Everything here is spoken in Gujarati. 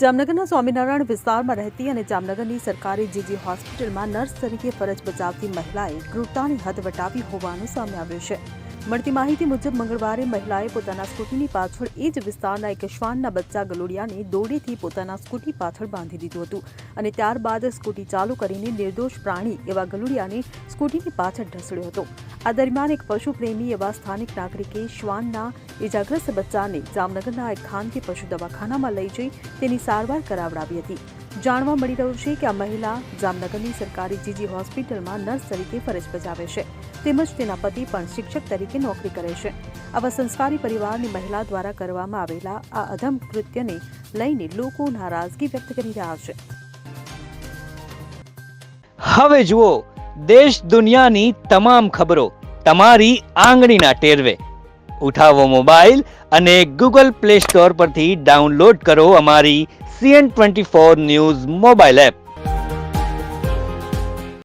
જામનગરના સ્વામિનારાયણ વિસ્તારમાં રહેતી અને જામનગરની સરકારી જીજી હોસ્પિટલમાં નર્સ તરીકે ફરજ બજાવતી મહિલાએ ક્રૂરતાની હદ વટાવી હોવાનું સામે આવ્યું છે. મળતી માહિતી મુજબ મંગળવારે મહિલાએ પોતાના સ્કૂટીની પાછળ એ જ વિસ્તારના એક શ્વાનના બચ્ચા ગલુડિયાને દોરડીથી પોતાના સ્કૂટી પાછળ બાંધી દીધું હતું અને ત્યારબાદ સ્કૂટી ચાલુ કરીને નિર્દોષ પ્રાણી એવા ગલુડિયાને સ્કૂટીની પાછળ ઢસડ્યો હતો. આ દરમિયાન એક પશુપ્રેમી એવા સ્થાનિક નાગરિકે શ્વાનના ઇજાગ્રસ્ત બચ્ચાને જામનગરના એક ખાનગી પશુ દવાખાનામાં લઈ જઈ તેની સારવાર કરાવડાવી હતી. જાણવા મળી રહ્યું છે કે આ મહિલા જામનગરની સરકારી જીજી હોસ્પિટલમાં નર્સ તરીકે ફરજ બજાવે છે તેમજ તેના પતિ પણ શિક્ષક તરીકે નોકરી કરે છે. આવા સંસ્કારી પરિવારની મહિલા દ્વારા કરવામાં આવેલા આ અધમ કૃત્યને લઈને લોકો નારાજગી વ્યક્ત કરી રહ્યા છે. હવે જુઓ દેશ દુનિયાની તમામ ખબરો તમારી આંગળીના ટેરવે. ઉઠાવો મોબાઈલ અને Google Play Store પરથી ડાઉનલોડ કરો અમારી CN24 ન્યૂઝ મોબાઈલ એપ.